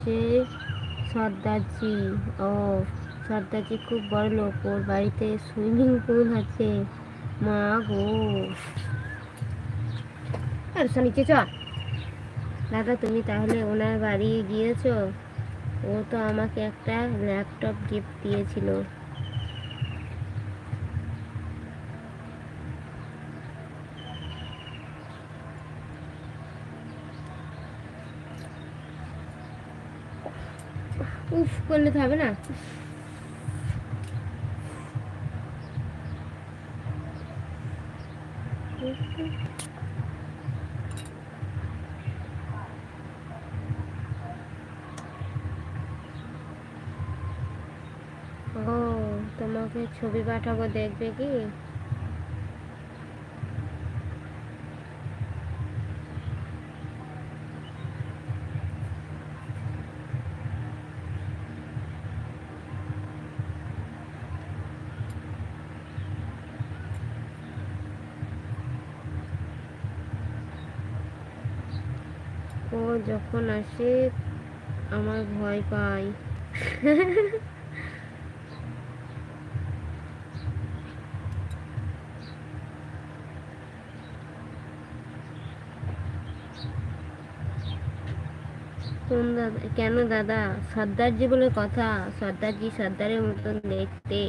সে সর্দারজি। ও, সর্দারজি খুব বড় লোক, ওর বাড়িতে সুইমিং পুল আছে। মা গো, আর নিচে চ। দাদা তুমি তাহলে ওনার বাড়ি গিয়েছো? ও তো আমাকে একটা ল্যাপটপ গিফট দিয়েছিল। উফ করলে তো হবে না। ও, তোমাকে ছবি পাঠাবো, দেখবে কি? ও যখন আসে আমার ভয় পায়। কোন দাদা? কেন দাদা? সর্দারজি বলে কথা। সর্দারজি সর্দারের মতন দেখতে।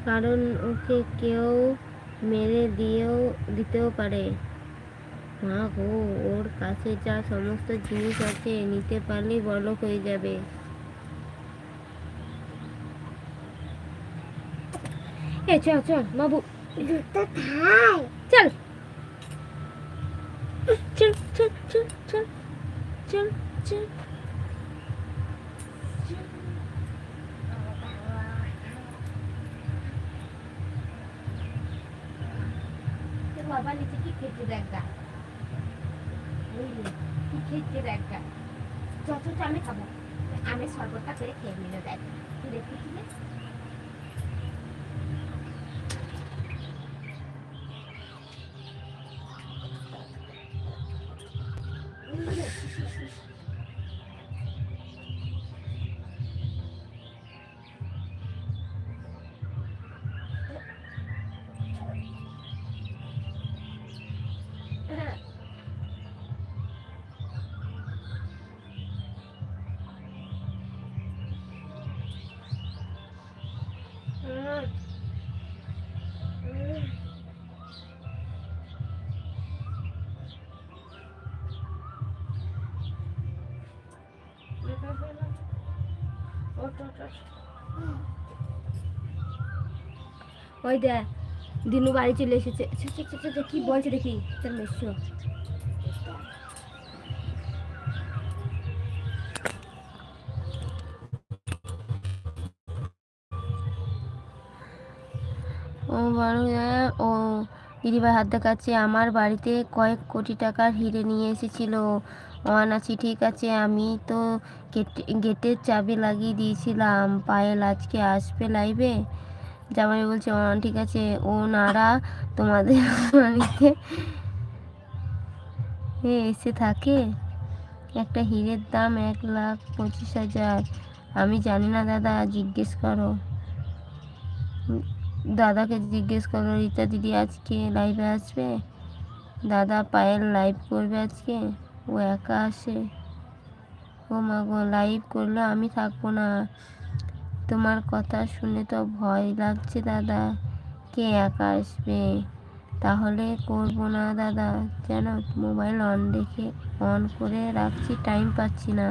কারণ ওকে কেউ মেরে দিতেও পারে। মা গো, ওর কাছে যা সমস্ত জিনিস আছে, নিতে পারলেই বড়লোক হয়ে যাবে। এ চল চল বাবু, জুতো খাই। চল চল চল চল চল চল চল। বাবা নিচে কি খেতে দেখ গা, বুঝলি? কি খেতে দেখ গা। চল চল, আমি খাবো। আমের শরবতটা করে খেয়ে নিলে দেখ, তুই দেখেছিলি? ওই দেখ, দিনু বাড়ি চলে এসেছে। কি বলছে দেখি, চল এসছো। ও বড়, ও দিদিভাই হাত দেখাচ্ছে। আমার বাড়িতে কয়েক কোটি টাকার হিরে নিয়ে এসেছিল। অনাছি, ঠিক আছে, আমি তো গেটের চাবি লাগিয়ে দিয়েছিলাম। পায়েল আজকে আসবে লাইভে? জামাই বলছে ঠিক আছে, ও নারা তোমাদের বাড়িতে এসে থাকে। একটা হীরের দাম 1,25,000। আমি জানি না দাদা, জিজ্ঞেস করো। দাদাকে জিজ্ঞেস করো, রীতা দিদি আজকে লাইভে আসবে? দাদা পায়েল লাইভ করবে আজকে? ও একা আসে? ও মা গো, লাইভ করলে আমি থাকবো না। তোমার কথা শুনে তো ভয় লাগছে দাদা। কে একা আসবে? তাহলে করবো না দাদা, যেন মোবাইল অন করে রাখছি, টাইম পাচ্ছি না।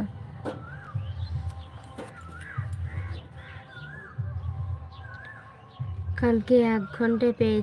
কালকে 1 ঘন্টা পেয়েছি।